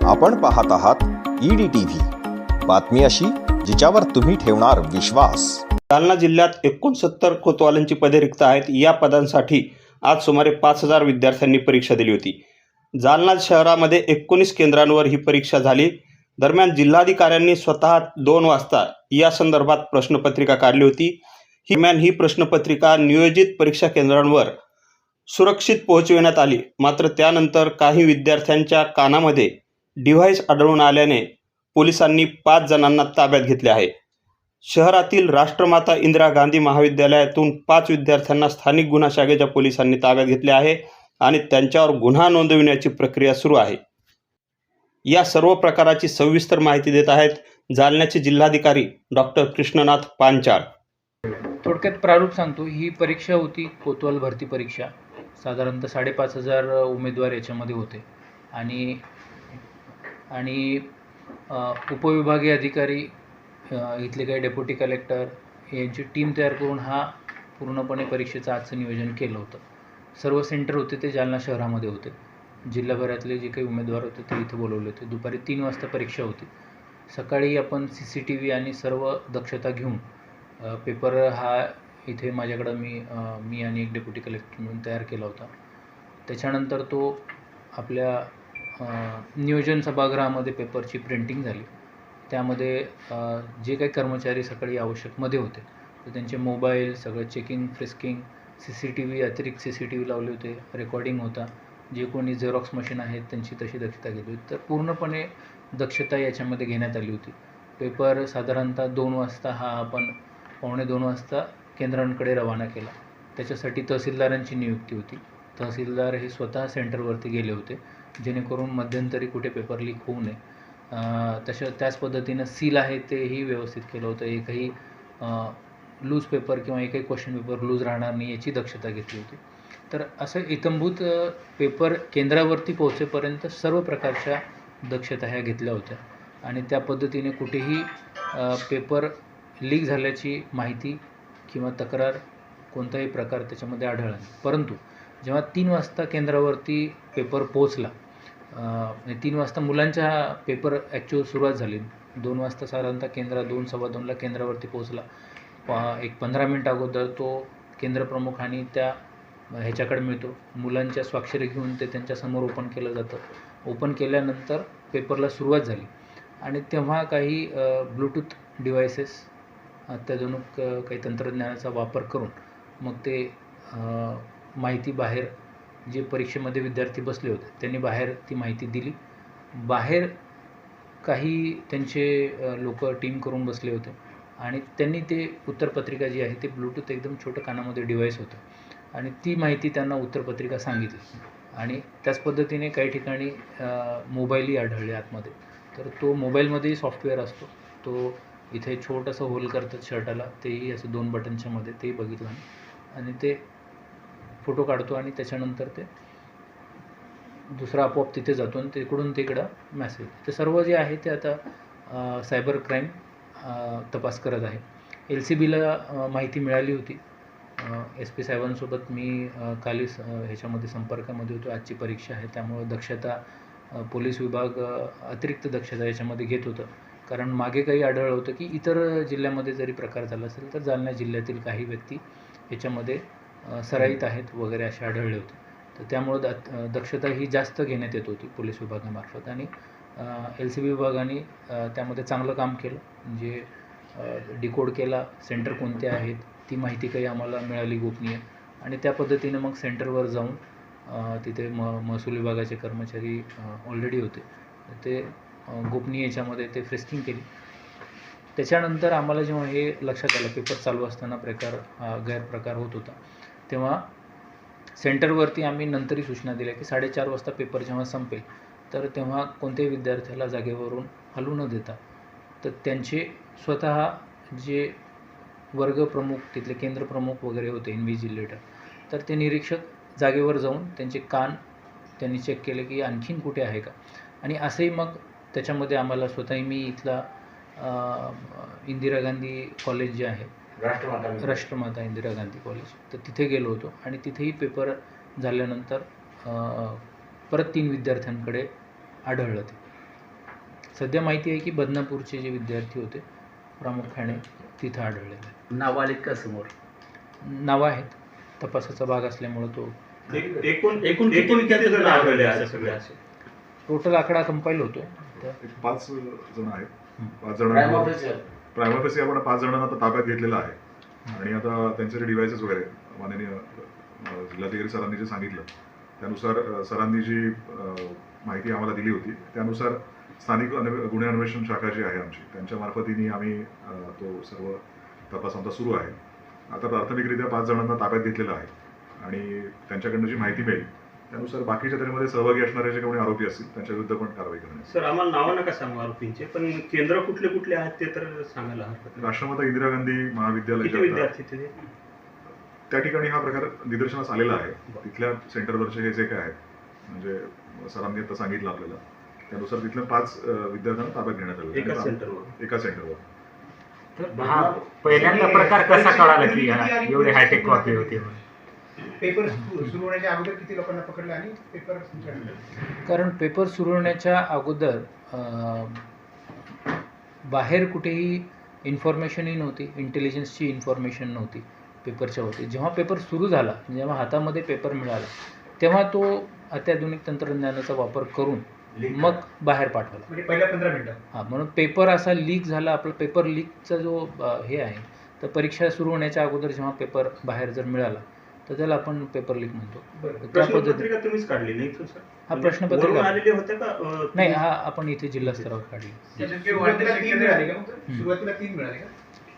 आपण पाहत आहात EDTV, बातमी अशी जिच्यावर तुम्ही ठेवणार विश्वास। जालना जिल्ह्यात 69 कोतवालांची पदे रिक्त आहेत। या पदांसाठी आज सुमारे 5000 विद्यार्थ्यांनी परीक्षा दिली होती। जालना शहरामध्ये 19 केंद्रांवर ही परीक्षा झाली। दरम्यान जिल्हाधिकाऱ्यांनी स्वतः 2 वाजता या संदर्भात प्रश्नपत्रिका काढली होती। ही प्रश्नपत्रिका नियोजित परीक्षा केंद्रांवर सुरक्षित पोहोचविण्यात आली। मात्र त्यानंतर काही विद्यार्थ्यांच्या कानामध्ये डिव्हाइस आढळून आल्याने पोलिसांनी 5 जणांना ताब्यात घेतले आहे। शहरातील राष्ट्रमाता इंदिरा गांधी महाविद्यालयातून 5 विद्यार्थ्यांना स्थानिक गुन्हा शाखेच्या पोलिसांनी ताब्यात घेतले आहे आणि त्यांच्यावर गुन्हा नोंदविण्याची प्रक्रिया सुरू आहे। या सर्व प्रकाराची सविस्तर माहिती देत आहेत जालन्याचे जिल्हाधिकारी डॉक्टर कृष्णनाथ पांचाळ। थोडक्यात प्रारूप सांगतो। ही परीक्षा होती कोतवाल भरती परीक्षा। साधारणतः 5,500 उमेदवार याच्यामध्ये होते आणि उपविभागीय अधिकारी, इथले काही डेप्युटी कलेक्टर यांची टीम तयार करून हा पूर्णपणे परीक्षेचं आजचं नियोजन केलं होतं। सर्व सेंटर होते ते जालना शहरामध्ये होते। जिल्हाभरातले जे काही उमेदवार होते ते इथे बोलवले होते। दुपारी 3 वाजता परीक्षा होती। सकाळी आपण CCTV आणि सर्व दक्षता घेऊन पेपर हा इथे माझ्याकडं मी आणि एक डेप्युटी कलेक्टर म्हणून तयार केला होता। त्याच्यानंतर तो आपल्या नियोजन सभागृहामध्ये पेपरची प्रिंटिंग झाली। त्यामध्ये जे काही कर्मचारी सकाळी आवश्यकमध्ये होते तर त्यांचे मोबाईल सगळं चेकिंग, फ्रिस्किंग, CCTV अतिरिक्त CCTV लावले होते, रेकॉर्डिंग होता। जे कोणी झेरॉक्स मशीन आहेत त्यांची तशी दक्षता घेतली होती। तर पूर्णपणे दक्षता याच्यामध्ये घेण्यात आली होती। पेपर साधारणतः 2 वाजता हा आपण 1:15 वाजता केंद्रांकडे रवाना केला। त्याच्यासाठी तहसीलदारांची नियुक्ती होती। तहसीलदार हे स्वतः सेंटरवरती गेले होते जेणेकरून मध्यंतरी कुठे पेपर लीक होऊ नये। त्याच पद्धतीनं सील आहे तेही व्यवस्थित केलं होतं। एकही लूज पेपर किंवा एकही क्वेश्चन पेपर लूज राहणार नाही याची दक्षता घेतली होती। तर असं इत्थंभूत पेपर केंद्रावरती पोहोचेपर्यंत सर्व प्रकारच्या दक्षता ह्या घेतल्या होत्या आणि त्या पद्धतीने कुठेही पेपर लीक झाल्याची माहिती किंवा तक्रार कोणताही प्रकार त्याच्यामध्ये आढळला नाही। परंतु जेव्हा 3 वाजता केंद्रावरती पेपर पोहोचला, 3 वाजता मुलांच्या पेपर ॲक्च्युअल सुरुवात झाली। 2 वाजता साधारणतः 2, सव्वा 2ला केंद्रावरती पोहोचला। एक 15 मिनिट अगोदर तो केंद्रप्रमुख आणि त्या ह्याच्याकडे मिळतो। मुलांच्या स्वाक्षरी घेऊन ते त्यांच्यासमोर ओपन केलं जातं। ओपन केल्यानंतर पेपरला सुरुवात झाली आणि तेव्हा काही ब्लूटूथ डिव्हायसेस, अत्याधुनिक काही तंत्रज्ञानाचा वापर करून मग ते माहिती बाहेर, जे परीक्षेमध्ये विद्यार्थी बसले होते त्यांनी बाहेर ती माहिती दिली। बाहेर काही त्यांचे लोक टीम करून बसले होते आणि त्यांनी ते उत्तरपत्रिका जी आहे ते ब्लूटूथ एकदम छोटं कानामध्ये डिव्हाइस होतं आणि ती माहिती त्यांना उत्तरपत्रिका सांगितली आणि त्याच पद्धतीने काही ठिकाणी मोबाईलही आढळले आतमध्ये। तर तो मोबाईलमध्येही सॉफ्टवेअर असतो, तो इथे छोटंसं होल करतात शर्टाला, तेही असं 2 बटनच्या मध्ये, तेही बघितलं आणि ते फोटो काढतो आणि त्याच्यानंतर ते दुसरा आपोआप तिथे जातो आणि तिकडून तिकडं मॅसेज। ते सर्व जे आहे ते आता सायबर क्राईम तपास करत आहे। LCBला माहिती मिळाली होती। SP साहेबांसोबत मी कालीच ह्याच्यामध्ये संपर्कामध्ये होतो। आजची परीक्षा आहे त्यामुळे दक्षता पोलीस विभाग अतिरिक्त दक्षता याच्यामध्ये घेत होतं, कारण मागे काही आढळलं होतं की इतर जिल्ह्यामध्ये जरी प्रकार झाला असेल तर जालना जिल्ह्यातील काही व्यक्ती याच्यामध्ये सराईत आहेत वगैरे असे आढळले होते। तर त्यामुळे दक्षता ही जास्त घेण्यात येत होती पोलीस विभागामार्फत आणि LCB विभागाने त्यामध्ये चांगलं काम केलं। म्हणजे डिकोड केला, सेंटर कोणते आहेत ती माहिती काही आम्हाला मिळाली गोपनीय आणि त्या पद्धतीने मग सेंटरवर जाऊन तिथे महसूल विभागाचे कर्मचारी ऑलरेडी होते, ते गोपनीय याच्यामध्ये ते फ्रिस्किंग केली। त्याच्यानंतर आम्हाला जेव्हा हे लक्षात आलं पेपर चालू असताना गैरप्रकार होत होता, तेव्हा सेंटरवरती आम्ही नंतरही सूचना दिल्या की 4:30 वाजता पेपर जेव्हा संपेल तर तेव्हा कोणत्याही विद्यार्थ्याला जागेवरून हलू न देता तर त्यांचे स्वतः जे वर्गप्रमुख, तिथले केंद्रप्रमुख वगैरे होते, इन्व्हिजिलेटर, तर ते निरीक्षक जागेवर जाऊन त्यांचे कान त्यांनी चेक केले की आणखीन कुठे आहे का। आणि असंही मग त्याच्यामध्ये आम्हाला स्वतःही मी इथला इंदिरा गांधी कॉलेज जे आहे, राष्ट्रमाता इंदिरा गांधी कॉलेज, तर तिथे गेलो होतो आणि तिथेही पेपर झाल्यानंतर परत 3 विद्यार्थ्यांकडे आढळलं ते सध्या माहिती आहे की बदनापूरचे जे विद्यार्थी होते प्रामुख्याने तिथं आढळलेले आहेत. नाव आलेत का समोर? नावं आहेत, तपासाचा भाग असल्यामुळं तो एकूण किती जण आढळले असे सगळे असे? टोटल आकडा कंपाईल होतोय. तर 5 जण आहेत. 5 जणांना प्रायमा फेसी आपण 5 जणांना आता ताब्यात घेतलेलं आहे आणि आता त्यांचे जे डिव्हाइसेस वगैरे माननीय जिल्हाधिकारी सरांनी जे सांगितलं त्यानुसार सरांनी जी माहिती आम्हाला दिली होती त्यानुसार स्थानिक गुन्हे अन्वेषण शाखा जी आहे आमची त्यांच्या मार्फतीने आम्ही तो सर्व तपास आमचा सुरू आहे. आता प्राथमिकरित्या 5 जणांना ताब्यात घेतलेलं आहे आणि त्यांच्याकडनं जी माहिती मिळेल त्यानुसार बाकीच्या त्यामध्ये सहभागी असणारे जे कोणी आरोपी असतील त्यांच्या विरुद्ध पण कारवाई करण्यात. सर आम्हाला नावं नका सांगू आरोपींचे, पण केंद्र कुठले कुठले आहेत ते तर सांगायला हरकत नाही. राष्ट्रमाता इंदिरा गांधी किती महाविद्यालयाच्या विद्यार्थी तिथे? त्या ठिकाणी हा प्रकार निदर्शनास आलेला आहे. तिथल्या सेंटरवरचे हे जे काय आहेत म्हणजे सरांनी आता सांगितलं आपल्याला त्यानुसार तिथल्या 5 विद्यार्थ्यांना ताब्यात घेण्यात आलं एका सेंटरवर. एका सेंटरवर. हा पहिल्यांदा प्रकार कसा कळाला की एवढे हायटेक कॉपी होते? पेपर सुरू होण्याच्या अगोदर किती लोकांना पकडलं आणि पेपर कारण पेपर सुरू होण्याच्या अगोदर बाहेर कुठेही इन्फॉर्मेशनही नव्हती, इंटेलिजन्सची इन्फॉर्मेशन नव्हती पेपरच्या होती. जेव्हा पेपर सुरू झाला, जेव्हा हातामध्ये पेपर मिळाला तेव्हा तो अत्याधुनिक तंत्रज्ञानाचा वापर करून मग बाहेर पाठवला. म्हणजे पहिल्या 15 मिनिटं. हां, म्हणून पेपर असा लीक झाला. आपला पेपर लीकचा जो हे आहे, तर परीक्षा सुरू होण्याच्या अगोदर जेव्हा पेपर बाहेर जर मिळाला तर त्याला आपण पेपर लीक म्हणतो. त्या पद्धतीने प्रश्नपत्रिका तुम्हीच काढली नाही इथून सर? हा प्रश्नपत्रिका आलेले होते का? नाही, हा आपण इथे जिल्हा स्तरावर काढली. सुरुवातीला 3 मिळाले का? सुरुवातीला 3 मिळाले का?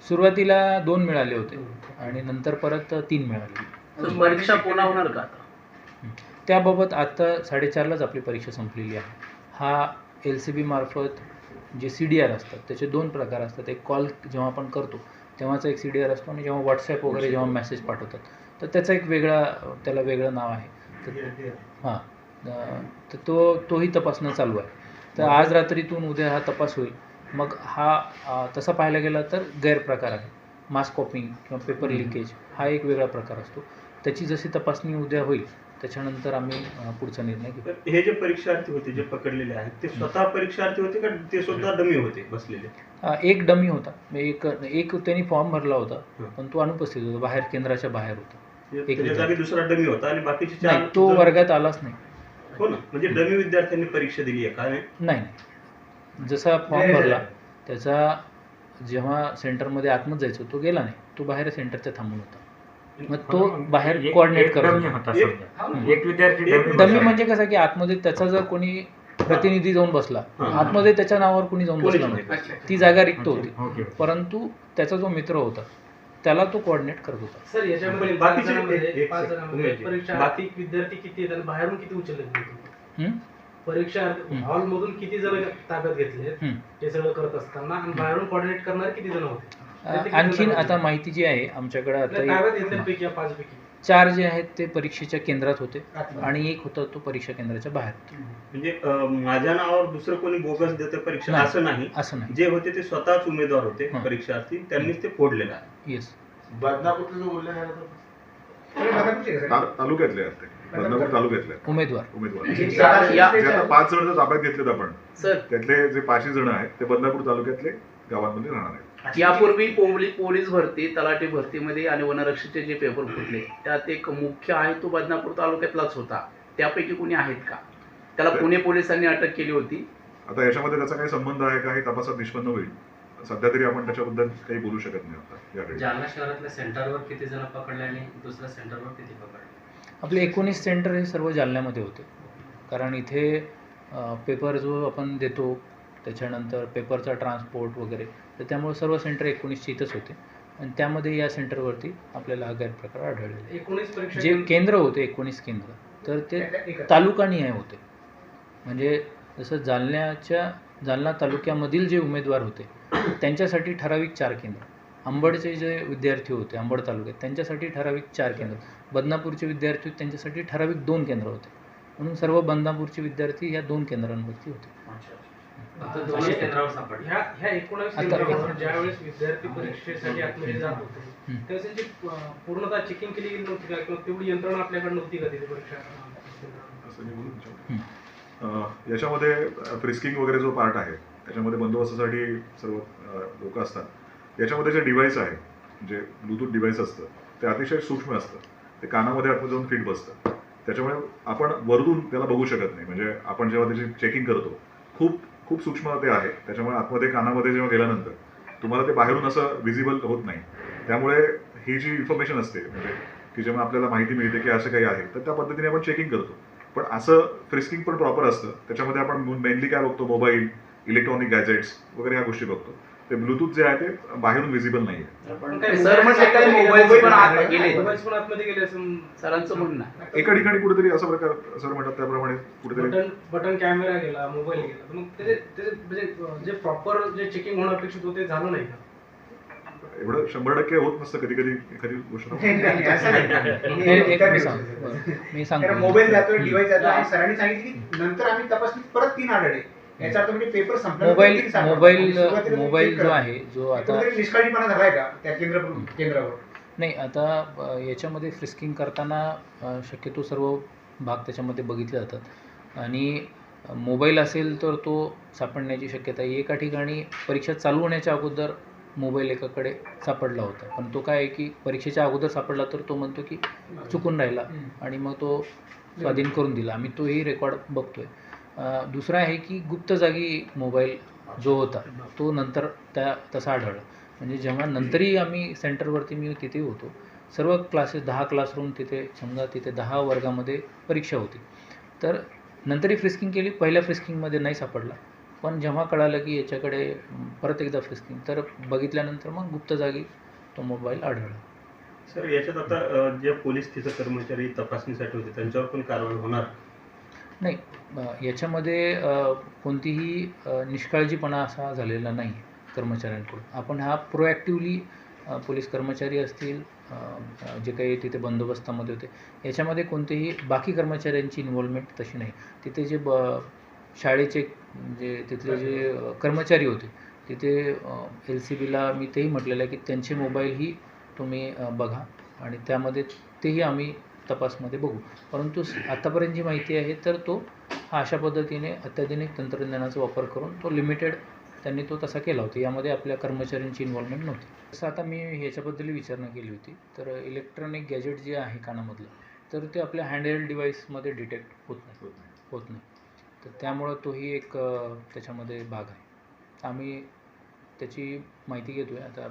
सुरुवातीला 2 मिळाले होते आणि नंतर परत 3 मिळाले. परीक्षा पुन्हा होणार का आता? त्याबाबत आता 4:30लाच आपली परीक्षा संपलेली आहे. हा LCB मार्फत जे CDR असतात त्याचे 2 प्रकार असतात. एक कॉल जेव्हा आपण करतो तेव्हाचा एक CDR असतो आणि जेव्हा WhatsApp वगैरे जेव्हा मेसेज पाठवतात तर त्याचा एक त्याला वेगळं नाव आहे. तर हां, तर तोही तपासणं चालू आहे. तर आज रात्रीतून उद्या हा तपास होईल. मग हा तसा पाहायला गेला तर गैरप्रकार आहे. मास कॉपिंग किंवा पेपर लिकेज हा एक वेगळा प्रकार असतो. त्याची जशी तपासणी उद्या होईल त्याच्यानंतर आम्ही पुढचा निर्णय घेऊ. तर हे जे परीक्षार्थी होते जे पकडलेले आहेत ते स्वतः परीक्षार्थी होते का ते स्वतः डमी होते बसलेले? एक डमी होता. एक त्यांनी फॉर्म भरला होता पण तो अनुपस्थित होता, बाहेर केंद्राच्या बाहेर होता. त्याच्या जागी दुसरा डमी होता आणि बाकीचे नाही, 4 तो वर्गात आलाच नाही. हो ना, म्हणजे डमी विद्यार्थ्यांनी परीक्षा दिली आहे का? नाही, जसा फॉर्म भरला त्याचा जेव्हा सेंटरमध्ये आतमध्ये जायचो तो गेला नाही, तो बाहेर सेंटरच्या थांबून होता. मग तो बाहेर कोऑर्डिनेट करत होता. एक विद्यार्थी डमी म्हणजे कसं की आतमध्ये त्याचा जर कोणी प्रतिनिधी जाऊन बसला, आतमध्ये त्याच्या नावावर कोणी जाऊन बसला नाही, ती जागा रिक्त होती. परंतु त्याचा जो मित्र होता त्याला तो कोऑर्डिनेट करत होता. सर, याच्यामध्ये बाकीचे 5 जणांमध्ये परीक्षार्थी विद्यार्थी किती आहेत आणि बाहेरून किती उचलले? परीक्षा हॉलमधून किती जण ताब्यात घेतले हे सगळं करत असताना आणि बाहेरून कोऑर्डिनेट करणारे किती जण होते? आणखीन आता माहिती जी आहे आमच्याकडे आता ताब्यात घेतल्यापैकी या 5 पैकी 4 जे आहेत ते परीक्षेच्या केंद्रात होते आणि एक होता तो परीक्षा केंद्राच्या बाहेर होता. म्हणजे माझ्या नावावर दुसरं कोणी बोगस देतं परीक्षा नाही, असं नाही. असं नाही. जे होते ते स्वतःच उमेदवार होते हां. परीक्षार्थी, त्यांनीच ते फोडलेलं आहे. येस. बदनापूरचं जो उल्लेख आहे तालुक्यातले आहेत ते. बदनापूर तालुक्यातले आहेत उमेदवार उमेदवार. जे आता 5 जण जर ताब्यात घेतलेत आपण सर, त्यातले जे 5 जण आहेत ते बदनापूर तालुक्यातले गावांमध्ये राहणार आहेत. यापूर्वी पोलीस भरती, तलाठी भरतीमध्ये आणि वनरक्षकचे जे पेपर फुटले त्यात एक मुख्य आहे तो बदनापूर तालुक्यातलाच होता. त्यापैकी कोणी आहेत का? त्याला पुणे पोलिसांनी अटक केली होती. आता याच्यामध्ये त्याचा काही संबंध आहे का हे तपासात निष्पन्न होईल. सध्या तरी आपण त्याच्याबद्दल काही बोलू शकत नाही आता याकडे. जालना शहरातल्या सेंटरवर किती जण पकडले आणि दुसऱ्या सेंटरवर किती पकडले? आपले 19 सेंटर हे सर्व जालन्यामध्ये होते. कारण इथे पेपर जो आपण देतो त्याच्यानंतर पेपरचा ट्रान्सपोर्ट वगैरे, तर त्यामुळे सर्व सेंटर 19ची इथंच होते आणि त्यामध्ये या सेंटरवरती आपल्याला हा गैरप्रकार आढळलेला. 19 परीक्षा जे केंद्र होते 19 केंद्र तर ते तालुकानिहाय होते. म्हणजे जसं जालना तालुक्यामधील जे उमेदवार होते त्यांच्यासाठी ठराविक 4 केंद्र, अंबडचे जे विद्यार्थी होते अंबड तालुक्यात त्यांच्यासाठी ठराविक 4 केंद्र, बदनापूरचे विद्यार्थी होते त्यांच्यासाठी ठराविक 2 केंद्र होते. म्हणून सर्व बदनापूरचे विद्यार्थी या 2 केंद्रांवरती होते. आता दोन्ही केंद्रावर सापडले. ह्या 19 केंद्रावर ज्यावेळेस विद्यार्थी परीक्षेसाठी आतमध्ये जात होते त्यावेळेस त्यांची पूर्णतः चेकिंग केली गेली नव्हती का? किंवा तेवढी यंत्रणा आपल्याकडे नव्हती का तिथे परीक्षा? असं मी बोलू याच्यामध्ये फ्रिस्किंग वगैरे जो पार्ट आहे त्याच्यामध्ये बंदोबस्तासाठी सर्व लोक असतात. याच्यामध्ये जे डिव्हाइस आहे, जे ब्लूटूथ डिव्हाइस असतं ते अतिशय सूक्ष्म असतं. ते कानामध्ये आतमध्ये जाऊन फिट बसतं. त्याच्यामुळे आपण वरून त्याला बघू शकत नाही. म्हणजे आपण जेव्हा त्याची चेकिंग करतो खूप खूप सूक्ष्म ते आहे. त्याच्यामुळे आतमध्ये कानामध्ये जेव्हा गेल्यानंतर तुम्हाला ते बाहेरून असं विजिबल होत नाही. त्यामुळे ही जी इन्फॉर्मेशन असते म्हणजे की जेव्हा आपल्याला माहिती मिळते की असं काही आहे तर त्या पद्धतीने आपण चेकिंग करतो. पण असं फ्रिस्किंग पण प्रॉपर असतं. त्याच्यामध्ये आपण मेनली काय बघतो, मोबाईल, इलेक्ट्रॉनिक गॅजेट्स वगैरे ह्या गोष्टी बघतो. ते ब्लूटूथ जे आहे ते बाहेरून विजिबल नाही आहे. पण काय सर म्हणजे काही मोबाईल पण आत गेले. मोबाईल पण आतमध्ये गेले असं सरांचं म्हणणं आहे. एका ठिकाणी कुठेतरी असा प्रकार सर म्हणतात त्याप्रमाणे कुठेतरी बटन कॅमेरा गेला, मोबाईल गेला, तर मग ते म्हणजे जे प्रॉपर जे चेकिंग होणं अपेक्षित होते ते झालं नाही का? एवढं 100% होत नसतं. कधी कधी एखादी गोष्ट नाही, असं नाही. मी सांगतो. कारण मोबाईल जातोय, डिव्हाइस जातोय आणि सरांनी सांगितलं की नंतर आम्ही तपासणी परत 3 आढळले. याचा अर्थ म्हणजे पेपर संपला मोबाईल जो आहे जो आता निष्काळजीपणा झालाय का त्या केंद्रावर? नाही, आता याच्यामध्ये फ्रिस्किंग करताना शक्यतो सर्व भाग त्याच्यामध्ये बघितले जातात आणि मोबाईल असेल तर तो सापडण्याची शक्यता आहे. एका ठिकाणी परीक्षा चालू होण्याच्या अगोदर मोबाईल एकाकडे सापडला होता, पण तो काय आहे की परीक्षेच्या अगोदर सापडला तर तो म्हणतो की चुकून राहिला आणि मग तो स्वाधीन करून दिला. आम्ही तोही रेकॉर्ड बघतोय. दुसरा आहे की गुप्त जागी मोबाईल जो होता तो नंतर तसा आढळला. म्हणजे जेव्हा नंतरही आम्ही सेंटरवरती मी तिथे होतो, सर्व क्लासेस 10 क्लासरूम तिथे समजा तिथे 10 वर्गामध्ये परीक्षा होती, तर नंतरही फ्रिस्किंग केली. पहिल्या फ्रिस्किंगमध्ये नाही सापडला, पण जेव्हा कळालं की याच्याकडे परत एकदा फ्रिस्किंग तर बघितल्यानंतर मग गुप्त जागी तो मोबाईल आढळला. सर, याच्यात आता जे पोलीस तिथं कर्मचारी तपासणीसाठी होते त्यांच्यावर पण कारवाई होणार? नाही, याच्यामध्ये कोणतीही निष्काळजीपणा असा झालेला नाही कर्मचाऱ्यांकडून. आपण हा प्रोॲक्टिवली पोलीस कर्मचारी असतील, जे काही तिथे बंदोबस्तामध्ये होते, याच्यामध्ये कोणतेही बाकी कर्मचाऱ्यांची इन्व्हॉल्वमेंट तशी नाही. तिथे जे शाळेचे जे तिथले जे कर्मचारी होते तिथे LCBला मी तेही म्हटलेलं आहे की त्यांचे मोबाईलही तुम्ही बघा आणि त्यामध्ये तेही आम्ही तपासमध्ये बघू. परंतु आतापर्यंत जी माहिती आहे तर तो अशा पद्धतीने अत्याधुनिक तंत्रज्ञानाचा वापर करून तो लिमिटेड त्यांनी तो तसा केला होता. यामध्ये आपल्या कर्मचाऱ्यांची इन्व्हॉल्वमेंट नव्हती. तसं आता मी ह्याच्याबद्दल विचारणा केली होती, तर इलेक्ट्रॉनिक गॅजेट जे आहे कानामधलं तर ते आपल्या हँडहेल्ड डिव्हाइसमध्ये डिटेक्ट होत नाही. तर त्यामुळं तोही एक त्याच्यामध्ये भाग आहे. आम्ही त्याची माहिती घेतो आहे आता.